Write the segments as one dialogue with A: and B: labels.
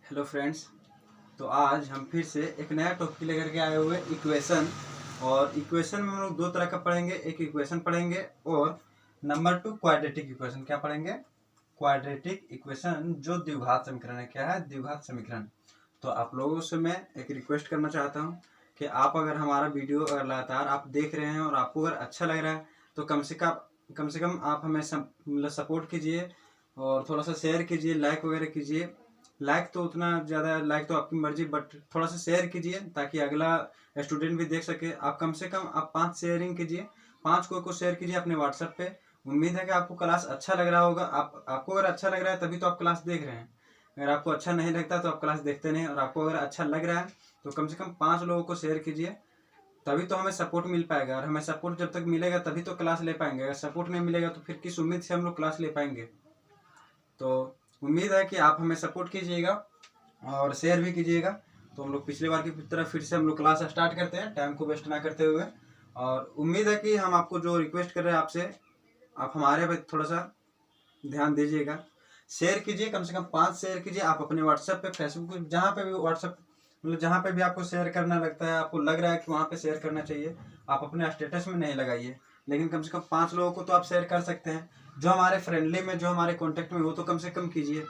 A: Hello friends. तो आज हम फिर से एक नया टॉपिक लेकर के आए हुए इक्वेशन। और इक्वेशन में हम लोग दो तरह का पढ़ेंगे, एक इक्वेशन पढ़ेंगे और नंबर 2 क्वाड्रेटिक इक्वेशन। क्या पढ़ेंगे? क्वाड्रेटिक इक्वेशन, जो द्विघात समीकरण है। क्या है? द्विघात समीकरण। तो आप लोगों से मैं एक रिक्वेस्ट करना चाहता हूँ कि आप अगर हमारा वीडियो अगर लगातार आप देख रहे हैं और आपको अगर अच्छा लग रहा है तो कम से कम आप हमें मतलब सपोर्ट कीजिए और थोड़ा सा शेयर कीजिए, लाइक वगैरह कीजिए। लाइक तो उतना ज़्यादा, लाइक तो आपकी मर्जी, बट थोड़ा सा शेयर कीजिए ताकि अगला स्टूडेंट भी देख सके। आप कम से कम आप 5 शेयरिंग कीजिए, 5 को शेयर कीजिए अपने व्हाट्सएप पे। उम्मीद है कि आपको क्लास अच्छा लग रहा होगा। आपको अगर अच्छा लग रहा है तभी तो आप क्लास देख रहे हैं। अगर आपको अच्छा नहीं लगता तो आप क्लास देखते नहीं। और आपको अगर अच्छा लग रहा है तो कम से कम 5 लोगों को शेयर कीजिए, तभी तो हमें सपोर्ट मिल पाएगा। और हमें सपोर्ट जब तक मिलेगा तभी तो क्लास ले पाएंगे। अगर सपोर्ट नहीं मिलेगा तो फिर किस उम्मीद से हम लोग क्लास ले पाएंगे? तो उम्मीद है कि आप हमें सपोर्ट कीजिएगा और शेयर भी कीजिएगा। तो हम लोग पिछले बार की तरह फिर से हम लोग क्लास स्टार्ट करते हैं, टाइम को वेस्ट ना करते हुए। और उम्मीद है कि हम आपको जो रिक्वेस्ट कर रहे हैं आपसे, आप हमारे पे थोड़ा सा ध्यान दीजिएगा। शेयर कीजिए, कम से कम 5 शेयर कीजिए आप अपने व्हाट्सएप पे, फेसबुक पे, जहाँ पे भी व्हाट्सएप मतलब जहाँ पे भी आपको शेयर करना लगता है, आपको लग रहा है कि वहाँ पे शेयर करना चाहिए। आप अपने स्टेटस में नहीं लगाइए, लेकिन कम से कम 5 लोगों को तो आप शेयर कर सकते हैं। जो हमारे फ्रेंडली में, जो हमारे कॉन्टेक्ट में, वो तो कम से कम कीजिए।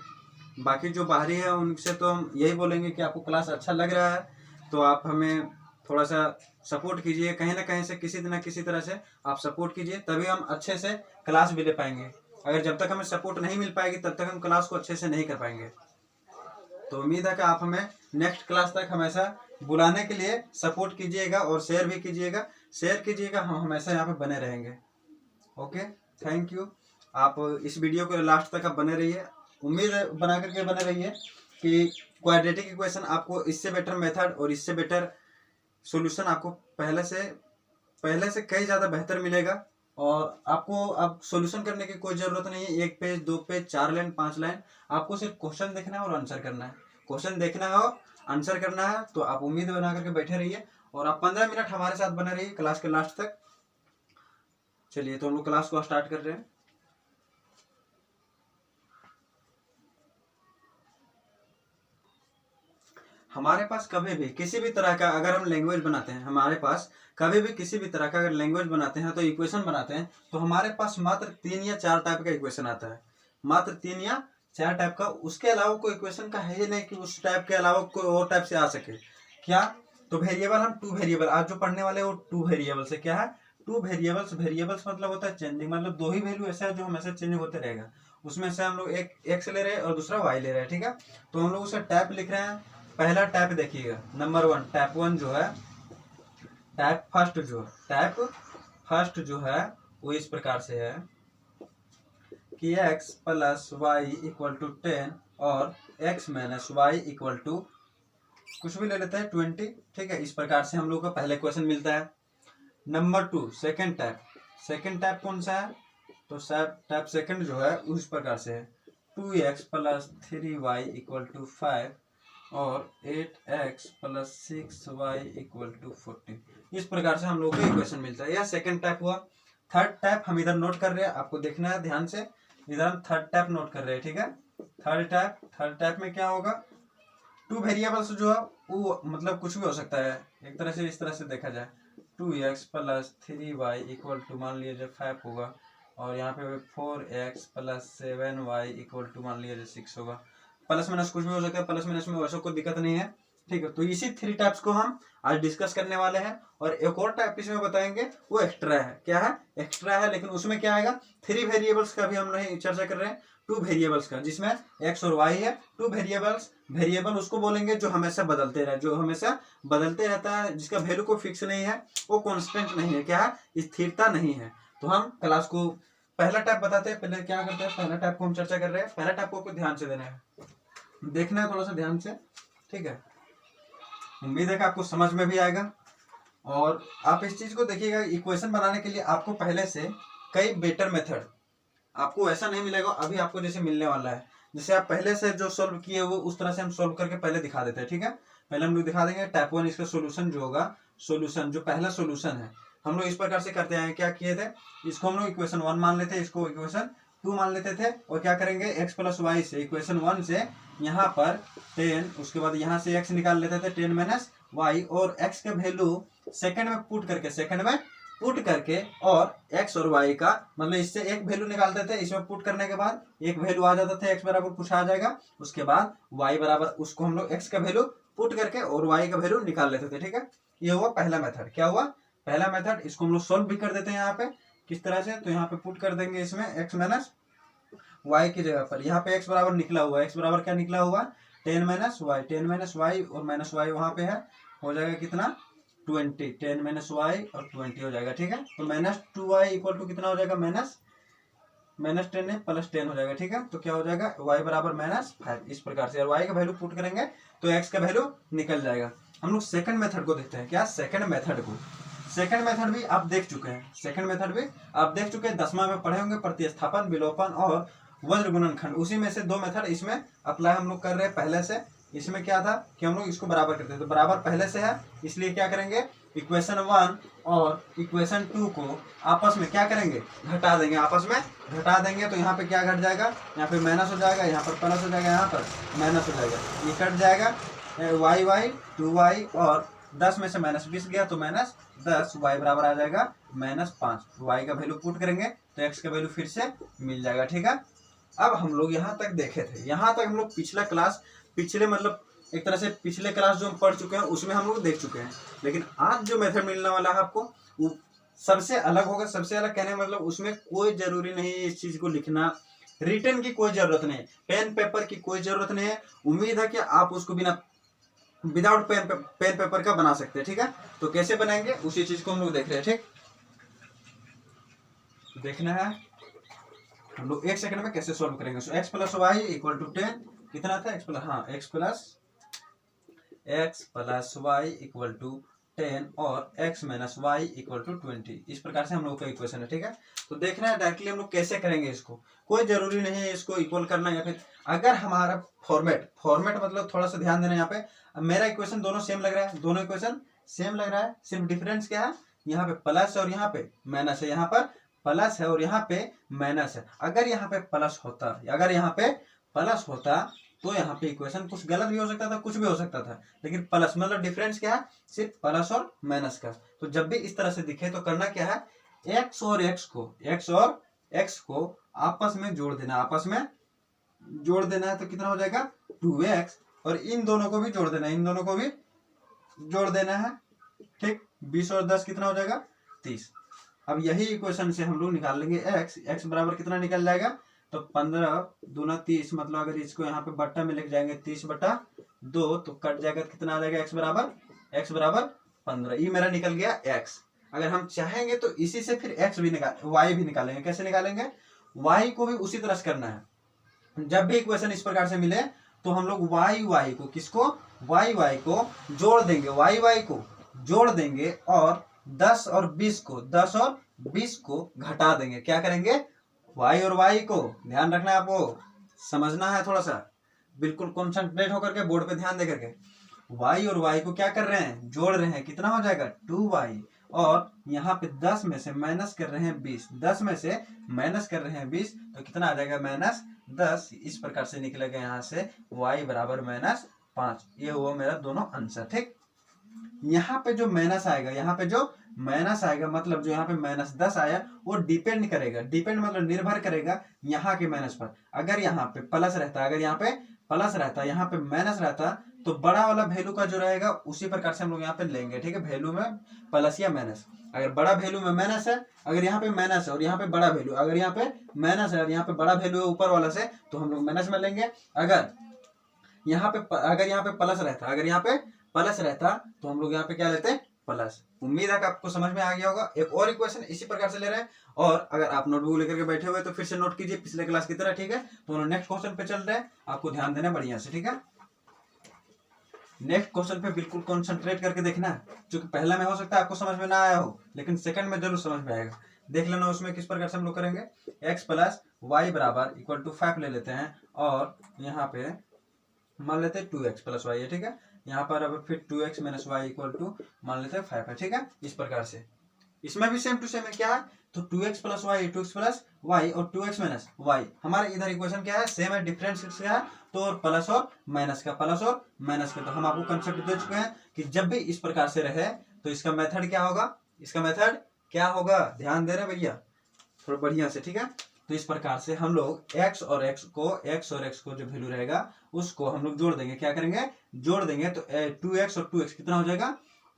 A: बाकी जो बाहरी है उनसे तो हम यही बोलेंगे कि आपको क्लास अच्छा लग रहा है तो आप हमें थोड़ा सा सपोर्ट कीजिए। कहीं ना कहीं से, किसी न किसी तरह से आप सपोर्ट कीजिए, तभी हम अच्छे से क्लास भी ले पाएंगे। अगर जब तक हमें सपोर्ट नहीं मिल पाएगी तब तक हम क्लास को अच्छे से नहीं कर पाएंगे। तो उम्मीद है कि आप हमें नेक्स्ट क्लास तक हमेशा बुलाने के लिए सपोर्ट कीजिएगा और शेयर भी कीजिएगा। शेयर कीजिएगा, हम हमेशा यहाँ पे बने रहेंगे। Okay, thank you. आप इस वीडियो को लास्ट तक आप बने रहिए। उम्मीद है बना करके बने रहिए कि क्वाड्रेटिक इक्वेशन आपको इससे बेटर मेथड और इससे बेटर सॉल्यूशन आपको पहले से कई ज़्यादा बेहतर मिलेगा। और आपको अब सॉल्यूशन करने की कोई ज़रूरत नहीं है। 1 पेज, 2 पेज, 4 लाइन, 5 लाइन, आपको सिर्फ क्वेश्चन देखना है और आंसर करना है। क्वेश्चन देखना है और आंसर करना है। तो आप उम्मीद बना करके बैठे रहिए और आप 15 मिनट हमारे साथ बने रहिए क्लास के लास्ट तक। चलिए, तो हम लोग क्लास को स्टार्ट कर रहे हैं। हमारे पास कभी भी किसी भी तरह का अगर हम लैंग्वेज बनाते हैं, हमारे पास कभी भी किसी भी तरह का अगर लैंग्वेज बनाते हैं तो इक्वेशन बनाते हैं, तो हमारे पास मात्र 3 या 4 टाइप का इक्वेशन आता है। मात्र 3 या 4 टाइप का। उसके अलावा कोई इक्वेशन का है ही नहीं कि उस टाइप के अलावा कोई और टाइप से आ सके। क्या? तो वेरिएबल, हम 2 वेरिएबल आज जो पढ़ने वाले वो 2 वेरिएबल से। क्या है? 2 वेरिएबल्स। वेरिएबल्स मतलब होता है चेंजिंग, मतलब 2 ही वैल्यू ऐसा है जो हमेशा चेंज होते रहेगा। उसमें से हम लोग एक एक्स ले रहे हैं और दूसरा वाई ले रहे हैं। ठीक है, तो हम लोग उसका टाइप लिख रहे हैं। पहला टैप देखिएगा, नंबर 1, टैप 1 जो है, टैप फर्स्ट जो है वो इस प्रकार से है कि x plus y equal to 10 और x minus y equal to कुछ भी ले लेते हैं 20। ठीक है, इस प्रकार से हम लोग का पहले क्वेश्चन मिलता है। नंबर 2, सेकेंड टैप कौन सा है? तो टैप सेकेंड जो है उस प्रकार से है 2x plus 3y equal to 5 और 8x plus 6y equal to 14। इस प्रकार से हम लोग को इक्वेशन मिलता है। यह सेकंड टाइप हुआ। थर्ड टाइप हम इधर नोट कर रहे हैं, आपको देखना है ध्यान से। इधर हम थर्ड टाइप नोट कर रहे हैं। ठीक है, थर्ड टाइप में क्या होगा? 2 वेरिएबल्स जो है वो मतलब कुछ भी हो सकता है। एक तरह से इस तरह से देखा जाए, 2x plus 3y equal to मान लीजिए 5 होगा और यहाँ पे 4x plus 7y equal to मान लीजिए 6 होगा। प्लस माइनस कुछ भी हो सकता है, प्लस माइनस में वैसा कोई दिक्कत नहीं है। ठीक है, तो इसी 3 टाइप्स को हम आज डिस्कस करने वाले हैं। और एक और टाइप इसमें बताएंगे, वो एक्स्ट्रा है। क्या है? एक्स्ट्रा है, लेकिन उसमें क्या आएगा? 3 वेरिएबल्स का भी हम नहीं चर्चा कर रहे हैं, 2 वेरिएबल्स का, जिसमें x और y है। 2 वेरिएबल उसको बोलेंगे जो हमेशा बदलते रहता है, जिसका वैल्यू को फिक्स नहीं है, वो कांस्टेंट नहीं है। क्या है? स्थिरता नहीं है। तो हम क्लास को पहला टाइप बताते हैं। पहले क्या करते हैं, पहला टाइप को हम चर्चा कर रहे हैं। पहला टाइप को ध्यान से देना है, देखना है थोड़ा सा ध्यान से। ठीक है, उम्मीद है कि आपको समझ में भी आएगा। और आप इस चीज को देखिएगा, इक्वेशन बनाने के लिए आपको पहले से कई बेटर मेथड, आपको ऐसा नहीं मिलेगा अभी आपको जैसे मिलने वाला है। जैसे आप पहले से जो सोल्व किए वो उस तरह से हम सोल्व करके पहले दिखा देते हैं। ठीक है, पहले हम लोग दिखा देंगे टाइप 1 इसका सोल्यूशन जो होगा, जो पहला सोल्यूशन है, हम लोग इस प्रकार से करते हैं। क्या किए थे? इसको हम लोग इक्वेशन 1 मान लेते हैं, इसको इक्वेशन 2 मान लेते थे और क्या करेंगे x प्लस वाई से इक्वेशन 1 से यहाँ पर 10, उसके बाद यहाँ से x निकाल लेते थे 10 माइनस वाई, और x का वैल्यू सेकंड में पुट करके और x और y का मतलब इससे एक वैल्यू निकालते थे, इसमें पुट करने के बाद एक वैल्यू आ जाता था, x बराबर कुछ आ जाएगा, उसके बाद y बराबर उसको हम लोग x का वैल्यू पुट करके और y का वैल्यू निकाल लेते थे। ठीक है, ये हुआ पहला मेथड। क्या हुआ पहला मेथड? इसको हम लोग सोल्व भी कर देते हैं यहाँ पे। किस तरह से? तो यहाँ पे पुट कर देंगे इसमें x माइनस वाई की जगह पर, यहाँ पे x बराबर निकला हुआ, x बराबर क्या निकला हुआ 10 माइनस वाई, 10 माइनस वाई और माइनस वाई वहाँ पे है, हो जाएगा कितना 20, 10 माइनस वाई और 20 हो जाएगा। ठीक है, तो माइनस 2y इक्वल टू कितना हो जाएगा माइनस 10 है प्लस 10 हो जाएगा। ठीक है, तो क्या हो जाएगा y बराबर -5 इस प्रकार से, और y का वैल्यू पुट करेंगे तो x का वैल्यू निकल जाएगा। हम लोग सेकंड मेथड को देखते हैं। क्या सेकंड मेथड भी आप देख चुके हैं, सेकंड मेथड भी आप देख चुके हैं, 10वां में पढ़े होंगे, प्रतिस्थापन, विलोपन और वज्र गुणनखंड। उसी में से 2 मेथड इसमें अप्लाई हम लोग कर रहे हैं पहले से। इसमें क्या था कि हम लोग इसको बराबर करते हैं, तो बराबर पहले से है, इसलिए क्या करेंगे इक्वेशन 1 और इक्वेशन 2 को आपस में क्या करेंगे घटा देंगे, आपस में घटा देंगे। तो यहाँ पे क्या घट जाएगा, यहाँ पे माइनस हो जाएगा, यहाँ पर प्लस हो जाएगा, यहाँ पर माइनस हो जाएगा, ये कट जाएगा, वाई वाई 2y और 10 में से -20 गया तो -10, y बराबर आ जाएगा -5। y का वैल्यू पुट करेंगे तो x का वैल्यू फिर से मिल जाएगा। ठीक है, अब हम लोग यहाँ तक देखे थे, यहाँ तक हम लोग पिछले मतलब एक तरह से पिछले क्लास जो हम पढ़ चुके हैं उसमें हम लोग देख चुके हैं। लेकिन आज जो मेथड मिलने वाला है आपको वो सबसे अलग होगा। सबसे अलग कहने का मतलब उसमें कोई जरूरी नहीं है इस चीज को लिखना, रिटर्न की कोई जरूरत नहीं, पेन पेपर की कोई जरूरत नहीं है। उम्मीद है कि आप उसको विदाउट पेन पेपर का बना सकते हैं। ठीक है, तो कैसे बनाएंगे उसी चीज को हम लोग देख रहे हैं। ठीक, देखना है हम लोग 1 सेकंड में कैसे सॉल्व करेंगे। So x plus y equal to 10 कितना था x plus y equal to 10 और x minus y equal to 20, इस प्रकार से हम लोग का इक्वेशन है। ठीक है, तो देखना है डायरेक्टली हम लोग कैसे करेंगे इसको, कोई जरूरी नहीं है इसको इक्वल करना, या फिर अगर हमारा फॉर्मेट मतलब थोड़ा सा ध्यान देना। यहाँ पे मेरा इक्वेशन दोनों सेम लग रहा है, दोनों इक्वेशन सेम लग रहा है, सिर्फ डिफरेंस क्या है, यहाँ पे प्लस और यहाँ पे माइनस है, यहाँ पर प्लस है और यहाँ पे माइनस है। अगर यहाँ पे प्लस होता तो यहाँ पे इक्वेशन कुछ गलत भी हो सकता था, कुछ भी हो सकता था, लेकिन प्लस मतलब डिफरेंस क्या है, सिर्फ प्लस और माइनस का। तो जब भी इस तरह से दिखे तो करना क्या है, x और x को आपस में जोड़ देना, है तो कितना हो जाएगा 2x, और इन दोनों को भी जोड़ देना, है। ठीक, 20 और 10 कितना हो जाएगा 30। अब यही इक्वेशन से हम लोग निकाल लेंगे x बराबर कितना निकल जाएगा, तो 15 दूना 30, मतलब अगर इसको यहाँ पे बट्टा में लिख जाएंगे 30/2 तो कट जाएगा, कितना आ जाएगा x बराबर 15। ये मेरा निकल गया x। अगर हम चाहेंगे तो इसी से फिर y भी निकालेंगे। कैसे निकालेंगे, y को भी उसी तरह से करना है। जब भी इक्वेशन इस प्रकार से मिले तो हम लोग y को जोड़ देंगे और 10 और 20 को घटा देंगे। क्या करेंगे, y और y को ध्यान रखना है, आपको समझना है, थोड़ा सा बिल्कुल कॉन्सेंट्रेट होकर के बोर्ड पे ध्यान दे करके। y और y को क्या कर रहे हैं, जोड़ रहे हैं, कितना हो जाएगा 2y, और यहाँ पे 10 में से माइनस कर रहे हैं 20, 10 में से माइनस कर रहे हैं 20 तो कितना आ जाएगा -10। इस प्रकार से निकलेगा यहाँ से y बराबर -5। ये हुआ मेरा दोनों आंसर। ठीक, यहाँ पे जो माइनस आएगा, मतलब जो यहाँ पे -10 आया वो डिपेंड मतलब निर्भर करेगा यहाँ के माइनस पर। अगर यहाँ पे प्लस रहता, यहाँ पे माइनस रहता तो बड़ा वाला वैल्यू का जो रहेगा उसी प्रकार से हम लोग यहाँ पे लेंगे। ठीक है, वैल्यू में प्लस या माइनस, अगर बड़ा वैल्यू में माइनस है, अगर यहाँ पे माइनस है और यहाँ पे बड़ा वैल्यू, अगर यहाँ पे माइनस है और यहाँ पे बड़ा वैल्यू है ऊपर वाला से, तो हम लोग माइनस में लेंगे। अगर यहाँ पे प्लस रहता तो हम लोग यहाँ पे क्या लेते हैं, प्लस। उम्मीद है कि आपको समझ में आ गया होगा। एक और इक्वेशन इसी प्रकार से ले रहे हैं, और अगर आप नोटबुक लेकर के बैठे हुए तो फिर से नोट कीजिए पिछले क्लास की तरह। ठीक है, तो नेक्स्ट क्वेश्चन पे चल रहे हैं, आपको ध्यान देना बढ़िया से। ठीक है, नेक्स्ट क्वेश्चन पे बिल्कुल कॉन्सेंट्रेट करके देखना है, क्योंकि पहला में हो सकता है आपको समझ में ना आया हो, लेकिन सेकंड में जरूर समझ में आएगा। देख लेना उसमें किस प्रकार से हम लोग करेंगे। x प्लस वाई बराबर इक्वल टू 5 ले लेते हैं, और यहाँ पे मान लेते हैं 2x प्लस वाई है। ठीक है, यहाँ पर अब फिर 2x minus y equal to मान लेते हैं 5 है। ठीक है, इस प्रकार से इसमें भी सेम टू सेम है। क्या है तो 2x plus Y, 2x plus Y और 2x माइनस वाई, हमारे इधर इक्वेशन क्या है, सेम है, डिफरेंस क्या है, तो और प्लस और माइनस का, प्लस और माइनस का। तो हम आपको कंसेप्ट दे चुके हैं कि जब भी इस प्रकार से रहे तो इसका मेथड क्या होगा, इसका मेथड क्या होगा, ध्यान दे रहे भैया थोड़ा बढ़िया से, ठीक है। तो इस प्रकार से हम लोग x और x को जो वैल्यू रहेगा उसको हम लोग जोड़ देंगे, क्या करेंगे, जोड़ देंगे। तो 2x और 2x कितना हो जाएगा,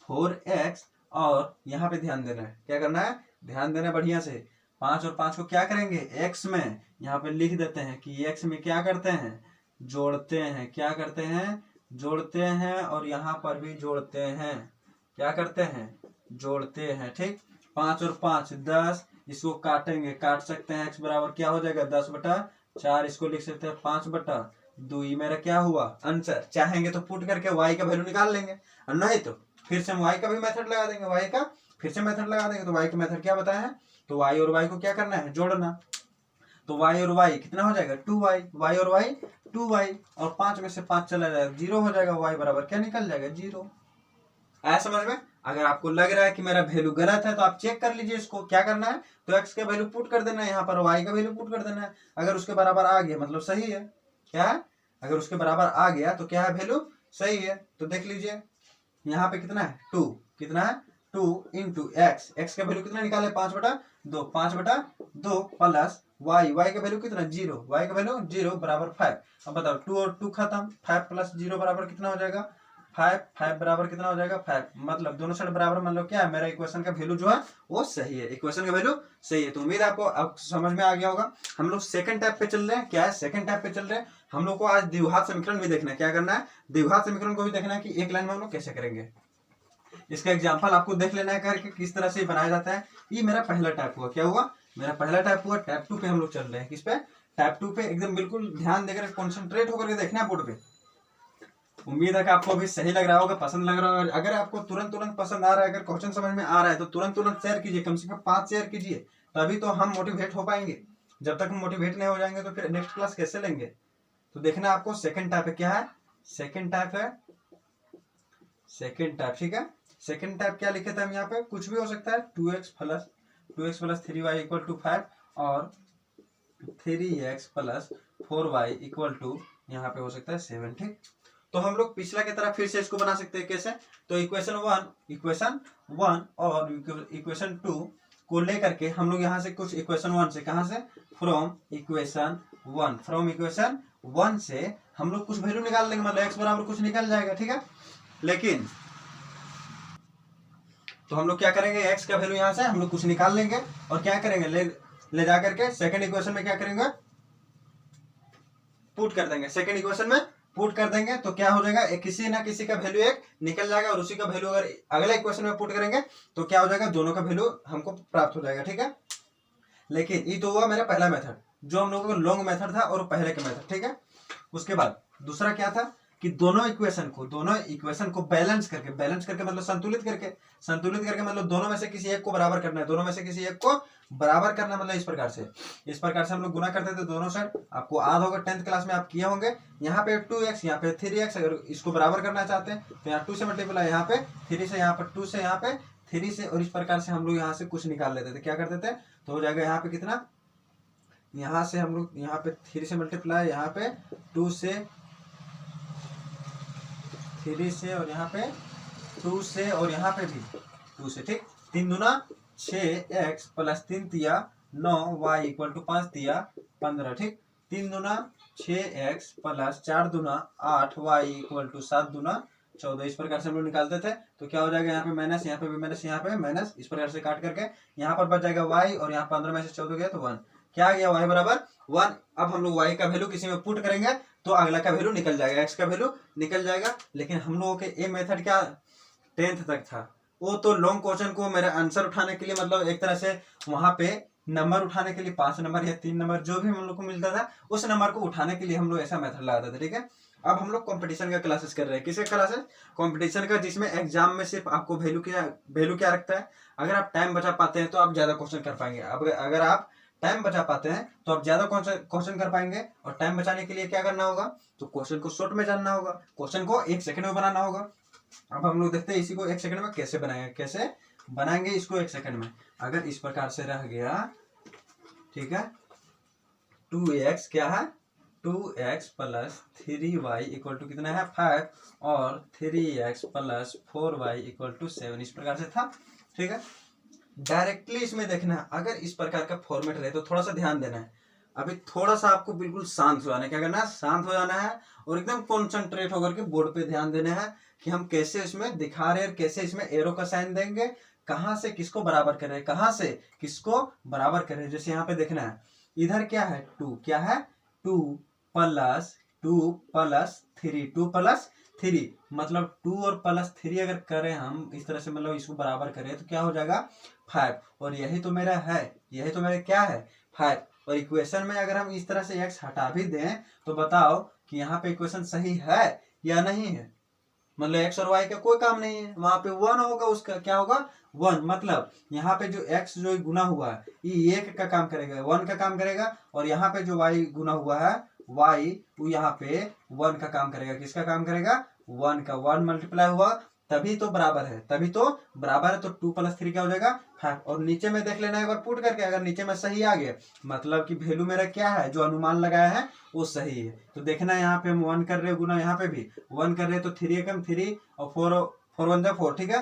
A: 4x। और यहाँ पे ध्यान देना है, क्या करना है, ध्यान देना है बढ़िया से। 5 और 5 को क्या करेंगे, x में यहाँ पे लिख देते हैं कि x में क्या करते हैं, जोड़ते हैं, क्या करते हैं, जोड़ते हैं। और यहाँ पर भी जोड़ते हैं, क्या करते हैं, जोड़ते हैं, ठीक। 5 और 5 10, इसको काटेंगे, काट सकते हैं, x बराबर क्या हो जाएगा 10/4, इसको लिख सकते हैं 5/2। ये मेरा क्या हुआ आंसर। चाहेंगे तो पुट करके y का वैल्यू निकाल लेंगे, और नहीं तो फिर से हम y का भी मेथड लगा देंगे, y का फिर से मेथड लगा देंगे। तो y का मेथड क्या बताया है, तो y और y को क्या करना है, जोड़ना। तो y और y कितना हो जाएगा 2y, y और y 2y, और 5 में से 5 चला जाएगा 0 हो जाएगा, y बराबर क्या निकल जाएगा 0। आया समझ में। अगर आपको लग रहा है कि मेरा वैल्यू गलत है तो आप चेक कर लीजिए, इसको क्या करना है, तो x का वैल्यू पुट कर देना है, यहाँ पर y का वैल्यू पुट कर देना है। अगर उसके बराबर आ गया मतलब सही है, क्या है, अगर उसके बराबर आ गया तो क्या है, वैल्यू सही है। तो देख लीजिए यहाँ पे कितना है 2, कितना है 2 इंटू x का वैल्यू कितना निकाले 5/2, 5/2 प्लस y का वैल्यू कितना 0, y का वैल्यू 0 बराबर 5। अब बताओ 2 और 2 खत्म, 5 प्लस 0 बराबर कितना हो जाएगा 5, 5 बराबर कितना हो जाएगा 5, मतलब दोनों साइड बराबर, मतलब क्या है, मेरा इक्वेशन का वैल्यू जो है वो सही है, इक्वेशन का वैल्यू सही है। तो उम्मीद है आपको अब समझ में आ गया होगा। हम लोग सेकंड टाइप पे चल रहे हैं, क्या है, सेकंड टाइप पे चल रहे हैं। हम लोग को आज द्विघात समीकरण भी देखना है, क्या करना है, द्विघात समीकरण को भी देखना है कि एक लाइन में हम लोग कैसे करेंगे। इसका एग्जाम्पल आपको देख लेना है करके किस तरह से बनाया जाता है। ये मेरा पहला टाइप हुआ, क्या हुआ, मेरा पहला टाइप हुआ। टाइप 2 पे हम लोग चल रहे हैं, किस पे, टाइप 2 पे। एकदम बिल्कुल ध्यान देकर कॉन्सेंट्रेट होकर के देखना है बोर्ड पे। उम्मीद है कि आपको अभी सही लग रहा होगा, पसंद लग रहा होगा। अगर आपको तुरंत तुरंत पसंद आ रहा है, अगर क्वेश्चन समझ में आ रहा है तो तुरंत तुरंत शेयर कीजिए, कम से कम 5 शेयर कीजिए, तभी तो हम मोटिवेट हो पाएंगे। जब तक हम मोटिवेट नहीं हो जाएंगे तो फिर नेक्स्ट क्लास कैसे लेंगे। तो देखना आपको सेकंड टाइप है, क्या है, सेकंड टाइप है, सेकंड टाइप, ठीक है। सेकंड टाइप क्या लिखे थे हम यहाँ पे, कुछ भी हो सकता है, 2x plus 3y equal to 5 और 3x plus 4y equal to यहाँ पे हो सकता है 7, ठीक। तो हम लोग पिछला की तरह फिर से इसको बना सकते हैं, कैसे, तो इक्वेशन वन और इक्वेशन 2 को लेकर के हम लोग यहाँ से कुछ इक्वेशन 1 से, कहाँ से, फ्रॉम इक्वेशन 1 से हम लोग कुछ वैल्यू निकाल लेंगे, मतलब x बराबर कुछ निकल जाएगा, ठीक है। लेकिन तो हम लोग क्या करेंगे, x का वैल्यू यहाँ से हम लोग कुछ निकाल लेंगे और क्या करेंगे, ले जा करके सेकंड इक्वेशन में क्या करेंगे, पुट कर देंगे, सेकंड इक्वेशन में पुट कर देंगे। तो क्या हो जाएगा, किसी ना किसी का वैल्यू एक निकल जाएगा और उसी का वैल्यू अगर अगले इक्वेशन में पुट करेंगे तो क्या हो जाएगा, दोनों का वैल्यू हमको प्राप्त हो जाएगा, ठीक है। लेकिन ये तो हुआ मेरा पहला मेथड, जो हम लोगों का लॉन्ग मेथड था और पहले का मेथड, ठीक है। उसके बाद दूसरा क्या था कि दोनों इक्वेशन को बैलेंस करके मतलब संतुलित करके मतलब दोनों में से किसी एक को बराबर करना है, मतलब इस प्रकार से हम लोग गुना करते थे दोनों साइड। आपको याद होगा 10th क्लास में आप किए होंगे। यहाँ पे 2x, यहाँ पे 3x, अगर इसको बराबर करना चाहते हैं तो यहाँ 2 से मल्टीप्लाई, यहाँ पे 3 से, यहाँ पर 2 से, यहाँ पे 3 से, और इस प्रकार से हम लोग यहाँ से कुछ निकाल लेते थे, क्या करते थे, तो हो जाएगा यहाँ पे कितना, यहाँ से हम लोग यहाँ पे 3 से मल्टीप्लाई, यहाँ पे 2 से, 3 से, और यहाँ पे 2 से, और यहाँ पे भी 2 से, ठीक। 3 दूना 6x प्लस 3 तिया 9, y इक्वल टू 5 तिया 15, ठीक। 3 दूना 6x प्लस 4 दूना 8, y इक्वल टू 7 दूना 14। इस प्रकार से हम लोग निकालते थे। तो क्या हो जाएगा, यहाँ पे माइनस, यहाँ पे भी माइनस, यहाँ पे माइनस, इस प्रकार से काट करके यहाँ पर बच जाएगा y, और यहाँ 15 में से 14 गया तो 1, क्या आ गया, y बराबर 1। अब हम लोग y का वैल्यू किसी में पुट करेंगे तो अगला का वैल्यू निकल जाएगा, x का वैल्यू निकल जाएगा। लेकिन हम लोगों के ये मेथड क्या 10th तक था, वो तो लॉन्ग क्वेश्चन को मेरा आंसर उठाने के लिए, मतलब एक तरह से वहां पे नंबर उठाने के लिए 5 नंबर या 3 नंबर जो भी हम लोग को मिलता था, उस नंबर को उठाने के लिए हम लोग ऐसा मेथड लगाते थे, ठीक है। अब हम लोग कंपटीशन का क्लासेस कर रहे हैं, किसका क्लासेस, कंपटीशन का, जिसमें एग्जाम में सिर्फ आपको वैल्यू क्या रखता है, अगर आप टाइम बचा पाते हैं तो आप ज्यादा क्वेश्चन कर पाएंगे। अब अगर आप टाइम बचा पाते हैं तो आप ज्यादा क्वेश्चन कर पाएंगे। और टाइम बचाने के लिए क्या करना होगा, तो क्वेश्चन को शॉर्ट में जानना होगा, क्वेश्चन को 1 सेकंड में बनाना होगा। अब हम लोग देखते हैं इसी को 1 सेकंड में कैसे बनाएंगे, कैसे बनाएंगे इसको 1 सेकंड में। अगर इस प्रकार से रह गया, ठीक है, 2x क्या है, 2x plus 3y equal to कितना है 5, और 3x plus 4y equal to 7, इस प्रकार से था। ठीक है, डायरेक्टली इसमें देखना है। अगर इस प्रकार का फॉर्मेट रहे तो थोड़ा सा ध्यान देना है। अभी थोड़ा सा आपको बिल्कुल शांत हो जाना है। क्या करना है, शांत हो जाना है और एकदम कॉन्सेंट्रेट होकर के बोर्ड पे ध्यान देना है कि हम कैसे इसमें दिखा रहे हैं, कैसे इसमें एरो का साइन देंगे, कहां से किसको बराबर कर रहे हैं, कहां से किसको बराबर कर रहे हैं। जैसे यहाँ पे देखना है, इधर क्या है 2, क्या है 2 प्लस 3, 2 प्लस 3 मतलब 2 और प्लस 3 अगर करें हम इस तरह से, मतलब इसको बराबर करें तो क्या हो जाएगा 5, और यही तो मेरा है, यही तो मेरा क्या है 5। और इक्वेशन में अगर हम इस तरह से x हटा भी दें तो बताओ कि यहाँ पे इक्वेशन सही है या नहीं है। मतलब x और y का कोई काम नहीं है, वहां पे 1 होगा, उसका क्या होगा 1, मतलब यहाँ पे जो x जो गुना हुआ है ये 1 का काम करेगा, 1 का काम करेगा, और यहाँ पे जो y गुना हुआ है y वो यहाँ पे 1 का काम करेगा। किसका काम करेगा 1 का, 1 मल्टीप्लाई हुआ तभी तो बराबर है, तभी तो बराबर है। तो 2 प्लस 3 क्या हो जाएगा 5, और नीचे में देख लेना एक बार पुट करके, अगर नीचे में सही आ गया मतलब कि वैल्यू मेरा क्या है, जो अनुमान लगाया है वो सही है। तो देखना यहाँ पे हम 1 कर रहे हैं गुना, यहाँ पे भी 1 कर रहे हैं तो 3 एकम 3 और 4 1 जा 4, ठीक है,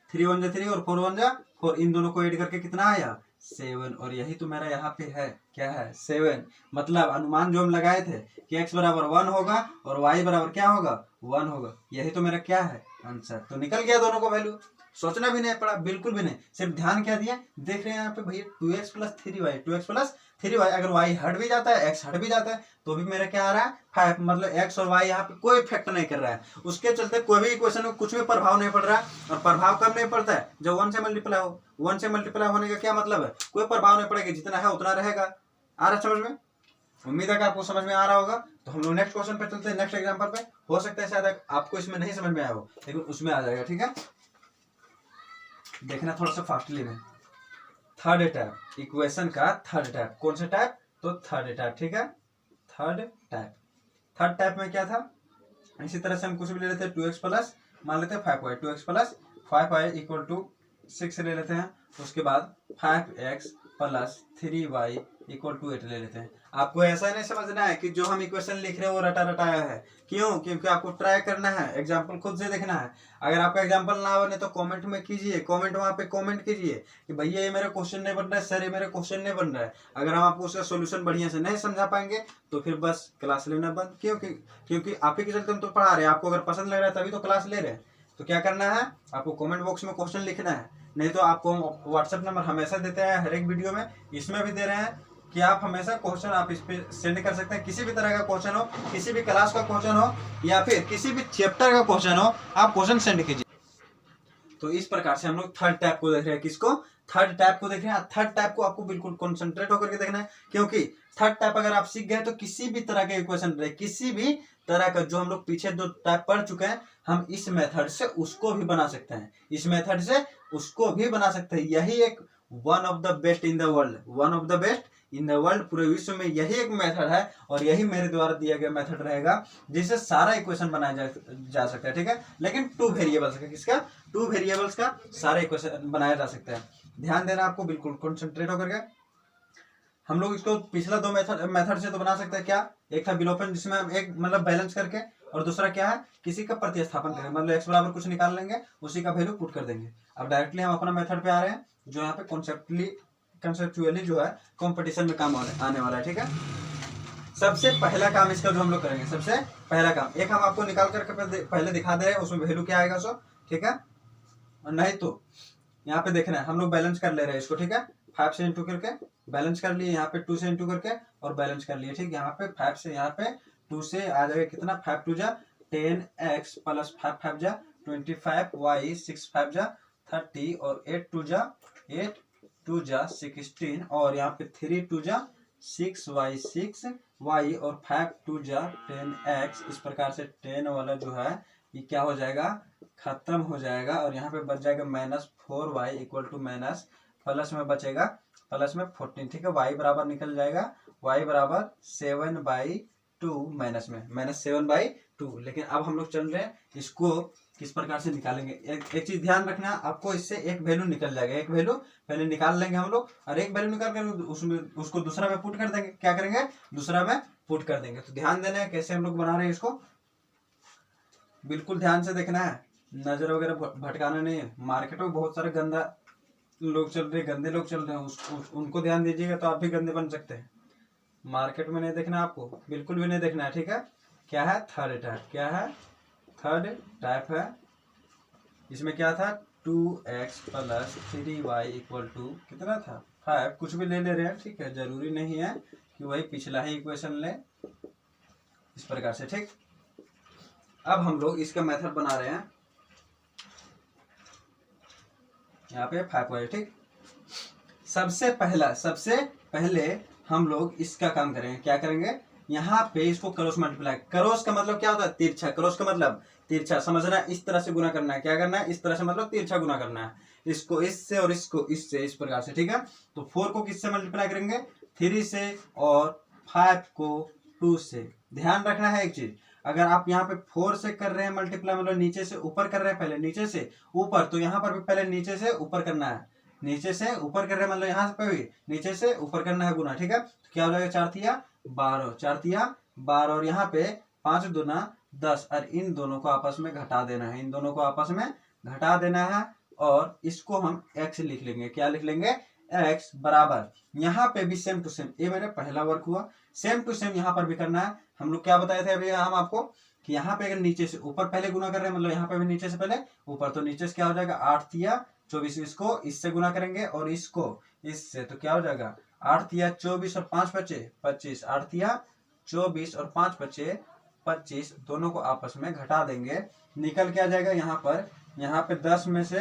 A: 3 1 जा 3 और 4 1 जा 4, इन दोनों को ऐड करके कितना आया 7, और यही तो मेरा यहाँ पे है, क्या है 7। मतलब अनुमान जो हम लगाए थे कि x बराबर 1 होगा और y बराबर क्या होगा 1 होगा, यही तो मेरा क्या है आंसर। तो निकल गया दोनों को वैल्यू, सोचना भी नहीं पड़ा, बिल्कुल भी नहीं, सिर्फ ध्यान क्या दिया, देख रहे हैं यहाँ पे भैया 2x plus 3y, 2x plus 3y, अगर y हट भी जाता है x हट भी जाता है तो भी मेरा क्या आ रहा है 5, मतलब x और y यहाँ पे कोई इफेक्ट नहीं कर रहा है। उसके चलते कोई भी इक्वेशन में कुछ भी प्रभाव नहीं पड़ रहा है। और प्रभाव कब नहीं पड़ता है, जब 1 से मल्टीप्लाई हो। 1 से मल्टीप्लाई होने का क्या मतलब है, कोई प्रभाव नहीं पड़ेगा, जितना है उतना रहेगा। आ रहा समझ में, उम्मीद है कि आपको समझ में आ रहा होगा। तो हम लोग नेक्स्ट क्वेश्चन पे चलते हैं, नेक्स्ट एग्जांपल पे। हो सकता है शायद आपको इसमें नहीं समझ में आया हो, लेकिन उसमें आ जाएगा, ठीक है। देखना थोड़ा सा फास्टली में, थर्ड टाइप इक्वेशन का थर्ड टाइप, कौन सा टाइप, तो थर्ड टाइप, ठीक है, थर्ड टाइप। थर्ड टाइप में क्या था, इसी तरह से हम कुछ भी ले लेते हैं 2x प्लस मान लेते हैं 5y, 2x plus 5y equal to 6 ले लेते हैं। उसके बाद 5x plus 3y equal to 8 ले लेते हैं। आपको ऐसा नहीं समझना है कि जो हम इक्वेशन लिख रहे हैं वो रटा रटाया है, क्यों, क्योंकि आपको ट्राई करना है, एग्जाम्पल खुद से देखना है। अगर आपका एग्जाम्पल ना बने तो कमेंट में कीजिए, कमेंट वहाँ पे कमेंट कीजिए कि भैया ये मेरा क्वेश्चन नहीं बन रहा है, सर ये मेरा क्वेश्चन नहीं बन रहा है। अगर हम आपको उसका सोल्यूशन बढ़िया से नहीं समझा पाएंगे तो फिर बस क्लास लेना बंद, क्योंकि आप ही के चलते हम तो पढ़ा रहे हैं। आपको अगर पसंद लग रहा है तभी तो क्लास ले रहे हैं। तो क्या करना है, आपको कमेंट बॉक्स में क्वेश्चन लिखना है, नहीं तो आपको हम व्हाट्सएप नंबर हमेशा देते हैं, हर एक वीडियो में, इसमें भी दे रहे हैं कि आप हमेशा क्वेश्चन आप इस पे सेंड कर सकते हैं। किसी भी तरह का क्वेश्चन हो, किसी भी क्लास का क्वेश्चन हो या फिर किसी भी चैप्टर का क्वेश्चन हो, आप क्वेश्चन सेंड कीजिए। तो इस प्रकार से हम लोग थर्ड टाइप को देख रहे हैं, किसको, थर्ड टाइप को देख रहे हैं। थर्ड टाइप को आपको बिल्कुल कॉन्सेंट्रेट होकर के देखना है, क्योंकि थर्ड टाइप अगर आप सीख गए तो किसी भी तरह के इक्वेशन रहे, किसी भी तरह का जो हम लोग पीछे दो टाइप पढ़ चुके हैं, हम इस मेथड से उसको भी बना सकते हैं, इस मेथड से उसको भी बना सकते हैं। यही एक one of the best in the world, one of the best in the world, पूरे विश्व में यही एक मेथड है, और यही मेरे द्वारा दिया गया मेथड रहेगा जिससे सारा इक्वेशन बनाया जा सकता है, ठीक है। लेकिन 2 वेरिएबल्स का, किसका, 2 वेरिएबल्स का सारा इक्वेशन बनाया जा सकता है। ध्यान देना आपको, बिल्कुल कॉन्सेंट्रेट होकर के। हम लोग इसको पिछला 2 मेथड से तो बना सकते हैं। क्या, एक था विलोपन जिसमें हम एक मतलब बैलेंस करके, और दूसरा क्या है, किसी का प्रतिस्थापन करेंगे, मतलब x बराबर कुछ निकाल लेंगे, उसी का वैल्यू पुट कर देंगे। अब डायरेक्टली हम अपना मेथड पे आ रहे हैं, जो यहाँ पे कंसेप्चुअली जो है कंपटीशन में काम आने वाला है, ठीक है। सबसे पहला काम इसका जो हम लोग करेंगे, सबसे पहला काम एक हम आपको निकाल करके पहले दिखा दे रहे हैं, उसमें वैल्यू क्या आएगा सो, ठीक है। नहीं तो यहाँ पे देखना है, हम लोग बैलेंस कर ले रहे हैं इसको, ठीक है। 5 से इंटू करके बैलेंस कर लिए, यहाँ पे 2 से इंटू करके और बैलेंस कर लिए, ठीक। यहाँ पे 5 से यहाँ पे 2 से आ जाएगा कितना, 5 2 जा 10x प्लस 5 5 जा 25y 6 5 जा 30 और 8 2 जा 16 और यहाँ पे 3 2 जा 6y 6y और 5 2 जा 10x। इस प्रकार से 10 वाला जो है ये क्या हो जाएगा, खत्म हो जाएगा, और यहाँ पे बच जाएगा -4y equal to minus plus में बचेगा प्लस में 14, ठीक है। y बराबर निकल जाएगा, y बराबर 7/2 माइनस में -7/2। लेकिन अब हम लोग चल रहे हैं इसको किस प्रकार से निकालेंगे। एक चीज ध्यान रखना, आपको इससे एक वैल्यू निकल जाएगा, एक वैल्यू पहले निकाल लेंगे हम लोग, और एक वैल्यू निकाल कर उसमें उसको दूसरा में पुट कर देंगे। क्या करेंगे, दूसरा में पुट कर देंगे। तो ध्यान देना है कैसे हम लोग बना रहे हैं इसको, बिल्कुल ध्यान से देखना है, नजर वगैरह भटकाना नहीं है। मार्केट में बहुत सारे गंदा लोग चल रहे, गंदे लोग चल रहे हैं, उनको ध्यान दीजिएगा तो आप भी गंदे बन सकते हैं। मार्केट में नहीं देखना आपको, बिल्कुल भी नहीं देखना है, ठीक है। क्या है, थर्ड टाइप, क्या है, थर्ड टाइप है। इसमें क्या था, 2x + 3y = कितना था, 5। कुछ भी ले रहे हैं, ठीक है, जरूरी नहीं है कि वही पिछला ही इक्वेशन ले, इस प्रकार से, ठीक। अब हम लोग इसका मेथड बना रहे हैं, यहाँ पे 5y, ठीक। सबसे पहले हम लोग इसका काम करेंगे। क्या करेंगे, यहाँ पे इसको क्रॉस मल्टीप्लाई, क्रॉस का मतलब क्या होता है, तिरछा। क्रॉस का मतलब तिरछा, समझना, इस तरह से गुना करना है। क्या करना है, इस तरह से, मतलब तिरछा गुना करना है, इसको इससे और इसको इससे, इस प्रकार से, ठीक है। तो 4 को किससे मल्टीप्लाई करेंगे, 3 से, और 5 को 2 से। ध्यान रखना है एक चीज, अगर आप यहाँ पे 4 से कर रहे हैं मल्टीप्लाई, मतलब नीचे से ऊपर कर रहे हैं, पहले नीचे से ऊपर, तो यहाँ पर भी पहले नीचे से ऊपर करना है। नीचे से ऊपर कर रहे हैं मतलब यहाँ पे भी नीचे से ऊपर करना है गुना, ठीक है। तो क्या हो जाएगा, 4 तिया 12, 4 तिया 12, और यहाँ पे 5 दूना 10, और इन दोनों को आपस में घटा देना है, इन दोनों को आपस में घटा देना है, और इसको हम x लिख लेंगे। क्या लिख लेंगे, x बराबर, यहाँ पे भी सेम टू सेम, ये मेरा पहला वर्क हुआ, सेम टू सेम यहाँ पर भी करना है। हम लोग क्या बताए थे अभी हम आपको, कि यहाँ पे अगर नीचे से ऊपर पहले गुना कर रहे हैं, मतलब यहाँ पे भी नीचे से पहले ऊपर, तो नीचे से क्या हो जाएगा, 8 तिया 24, इसको इससे गुना करेंगे और इसको इससे, तो क्या हो जाएगा, 8 तिया 24 और 5 बचे 25, 8 तिया 24 और 5 बचे 25, दोनों को आपस में घटा देंगे, निकल के आ जाएगा यहाँ पे 10 में से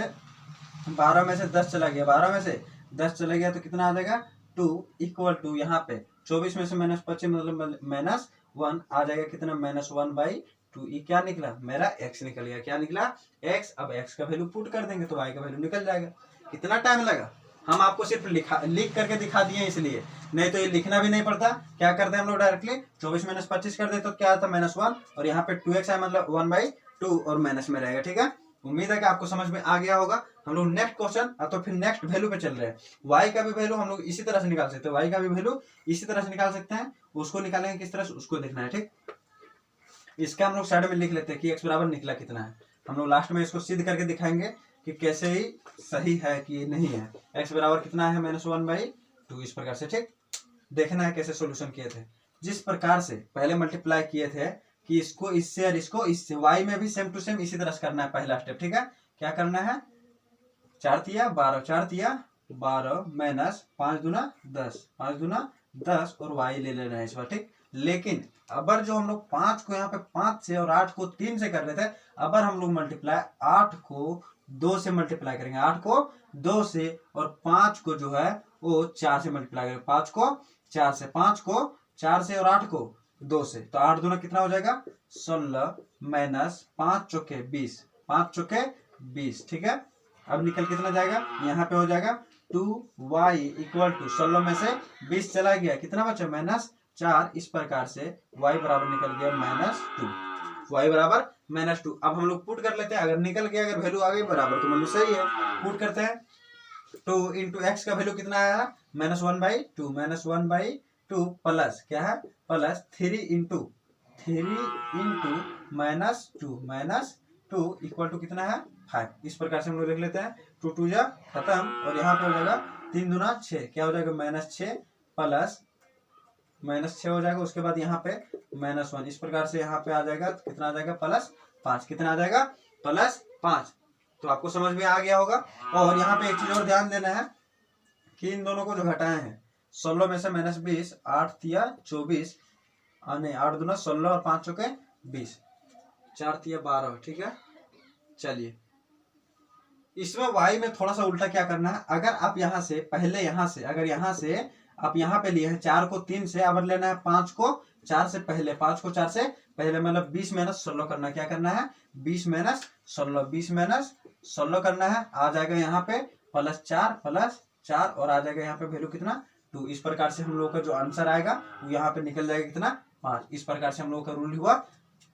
A: 12 में से 10 चला गया, 12 में से 10 चला गया, तो कितना आ जाएगा, 2 = यहाँ पे 24 में से -25 मतलब -1 आ जाएगा, कितना, -1/2। ये क्या निकला, मेरा x निकल गया। क्या निकला, x। अब x का वैल्यू पुट कर देंगे तो y का वैल्यू निकल जाएगा। कितना टाइम लगा, हम आपको सिर्फ लिख करके दिखा दिए, इसलिए, नहीं तो ये लिखना भी नहीं पड़ता। क्या करते हैं हम लोग, डायरेक्टली 24 - 25 कर दे, तो क्या आता, -1, और यहाँ पे 2x है, मतलब 1/2 और माइनस में रहेगा, ठीक है। उम्मीद है कि आपको समझ में आ गया होगा। हम लोग नेक्स्ट क्वेश्चन तो फिर नेक्स्ट वैल्यू पे चल रहे हैं। y का भी वैल्यू हम लोग इसी तरह से निकाल सकते हैं, y का भी वैल्यू इसी तरह से निकाल सकते हैं। उसको निकालेंगे किस तरह से, उसको देखना है, ठीक। इसका हम लोग साइड में लिख लेते हैं कि x बराबर निकला कितना है। हम लोग लास्ट में इसको सिद्ध करके दिखाएंगे कि कैसे ही सही है कि नहीं है। x बराबर कितना है, -1/2, इस प्रकार से, ठीक। देखना है कैसे सोल्यूशन किए थे, जिस प्रकार से पहले मल्टीप्लाई किए थे कि इसको इससे और इसको इससे, y में भी सेम टू सेम इसी तरह से करना है, पहला स्टेप, ठीक है। क्या करना है, 4 तिया 12, 4 तिया 12 -5 दूना 10, 5 दूना 10, और y ले लेना है इस बार, ठीक। लेकिन अबर जो हम लोग 5 को यहाँ पे 5 से और 8 को 3 से कर रहे थे, अबर हम लोग मल्टीप्लाई 8 को 2 से मल्टीप्लाई करेंगे, 8 को 2 से, और 5 को जो है वो 4 से मल्टीप्लाई करेंगे, 5 को 4 से, 5 को 4 से और 8 को 2 से, तो 8 दूना कितना हो जाएगा, 16 -5 चौके 20, 5 चौके 20, ठीक है। अब निकल कितना जाएगा, यहाँ पे हो जाएगा 2y = 16 में से 20 चला गया, कितना बचा, -4। इस प्रकार से y बराबर निकल गया -2, y बराबर -2। अब हम लोग पुट कर लेते हैं, अगर निकल गया, अगर वैल्यू आ गई बराबर तो मतलब सही है। पुट करते हैं, 2 × x का वैल्यू कितना आया, -1/2, -1/2 प्लस क्या है, प्लस 3 × -2 = कितना है, 5। इस प्रकार से हम लोग लिख लेते हैं, 2 2 जा खत्म, और यहाँ पे हो जाएगा 3 दूना 6, क्या हो जाएगा, -6 प्लस -6 हो जाएगा। उसके बाद यहाँ पे -1, इस प्रकार से यहाँ पे आ जाएगा, कितना आ जाएगा, +5, कितना आ जाएगा, +5। तो आपको समझ में आ गया होगा। और यहाँ पे एक चीज और ध्यान देना है कि इन दोनों को जो घटाए हैं, 16 में से -20, 8 तिया 24, नहीं 8 दूना 16 और 5 चौके 20, 4 तिया 12, ठीक है। चलिए, इसमें y में थोड़ा सा उल्टा क्या करना है, अगर आप यहाँ से पहले, अगर यहाँ से आप यहाँ पे लिए हैं 4 को 3 से, अब लेना है 5 को 4 से पहले, 5 को 4 से पहले, मतलब 20 - 16 करना है। क्या करना है, 20 - 16, 20 - 16 करना है। आ जाएगा यहाँ पे +4 और आ जाएगा यहाँ पे वैल्यू कितना, 2। इस प्रकार से हम लोग का जो आंसर आएगा वो यहाँ पे निकल जाएगा कितना, 5। इस प्रकार से हम लोग का रूल हुआ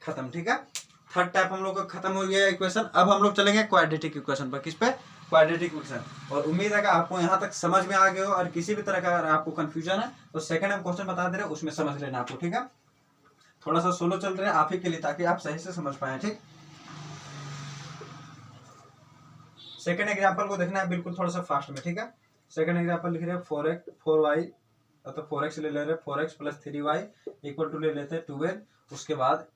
A: खत्म, ठीक है। थर्ड टाइप हम लोग का खत्म हो गया इक्वेशन। अब हम लोग चलेंगे क्वाड्रेटिक इक्वेशन पर। किस पे? Quadratic equation. और उम्मीद है कि आपको यहाँ तक समझ में आ गए हो, और किसी भी तरह का अगर आपको कंफ्यूजन है तो सेकंड हम क्वेश्चन बता दे रहे हैं, उसमें समझ लेना आपको, ठीक है। थोड़ा सा सोलो चल रहे हैं आप ही के लिए, ताकि आप सही से समझ पाए, ठीक। सेकंड एग्जांपल को देखना है बिल्कुल थोड़ा सा फास्ट में, ठीक है। सेकंड एग्जांपल लिख रहे हैं 4y, तो 4x ले ले रहे हैं, 4x plus 3y equal to ले लेते हैं 12। उसके बाद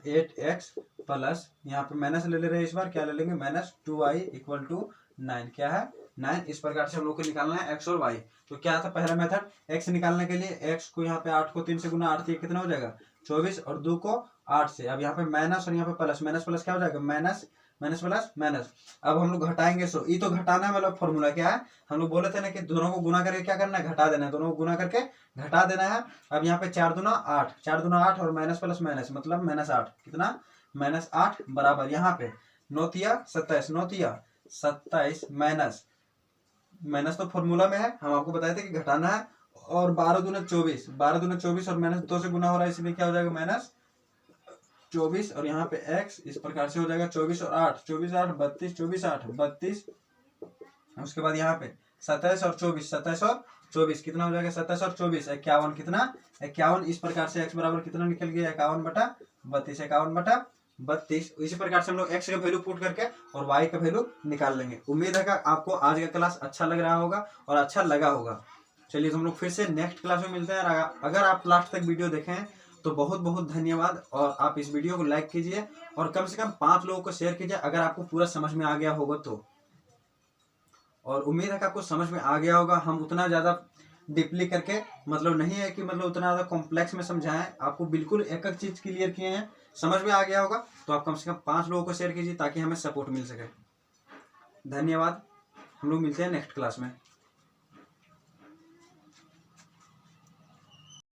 A: 8x प्लस यहाँ पे माइनस ले ले रहे हैं, इस बार क्या ले लेंगे, माइनस 2y इक्वल टू 9। क्या है? 9। इस प्रकार से हम लोग को निकालना है x और y। तो क्या था पहला मेथड, x निकालने के लिए x को यहाँ पे 8 को 3 से गुना, 8 कितना हो जाएगा 24, और 2 को 8 से। अब यहाँ पे माइनस और यहाँ पे प्लस, माइनस प्लस क्या हो जाएगा, माइनस माइनस प्लस माइनस। अब हम लोग घटाएंगे, सो ये तो घटाना मतलब फॉर्मूला क्या है, हम लोग बोले थे ना कि दोनों को गुना करके क्या करना है, घटा देना है, दोनों को गुना करके घटा देना है। अब यहाँ पे 4 दूना 8, 4 दूना 8 और माइनस प्लस माइनस मतलब माइनस 8, कितना माइनस 8 बराबर यहाँ पे 9 तिया 27, 9 तिया 27 माइनस माइनस तो फॉर्मूला में है, हम आपको बताए थे कि घटाना है। और 12 दूना 24, 12 दूना 24 और माइनस 2 से गुना हो रहा है, इसलिए क्या हो जाएगा माइनस 24, और यहाँ पे x इस प्रकार से हो जाएगा 24 और 8, 24 8 32, 24 8 32। उसके बाद यहाँ पे 27 और 24, 27 और 24 कितना हो जाएगा, 27 और 24 51, कितना 51। इस प्रकार से x बराबर कितना निकल गया, 51/32, 51/32। इसी प्रकार से हम लोग x का वैल्यू पुट करके और y का वैल्यू निकाल लेंगे। उम्मीद है कि आपको आज का क्लास अच्छा लग रहा होगा और अच्छा लगा होगा। चलिए तो हम लोग फिर से नेक्स्ट क्लास में मिलते हैं। अगर आप लास्ट तक वीडियो देखें तो बहुत बहुत धन्यवाद, और आप इस वीडियो को लाइक कीजिए और कम से कम 5 लोगों को शेयर कीजिए अगर आपको पूरा समझ में आ गया होगा तो। और उम्मीद है कि आपको समझ में आ गया होगा। हम उतना ज़्यादा डीपली करके मतलब नहीं है कि मतलब उतना ज़्यादा कॉम्प्लेक्स में समझाएं, आपको बिल्कुल एक एक चीज़ क्लियर किए हैं, समझ में आ गया होगा। तो आप कम से कम 5 लोगों को शेयर कीजिए ताकि हमें सपोर्ट मिल सके। धन्यवाद, हम लोग मिलते हैं नेक्स्ट क्लास में।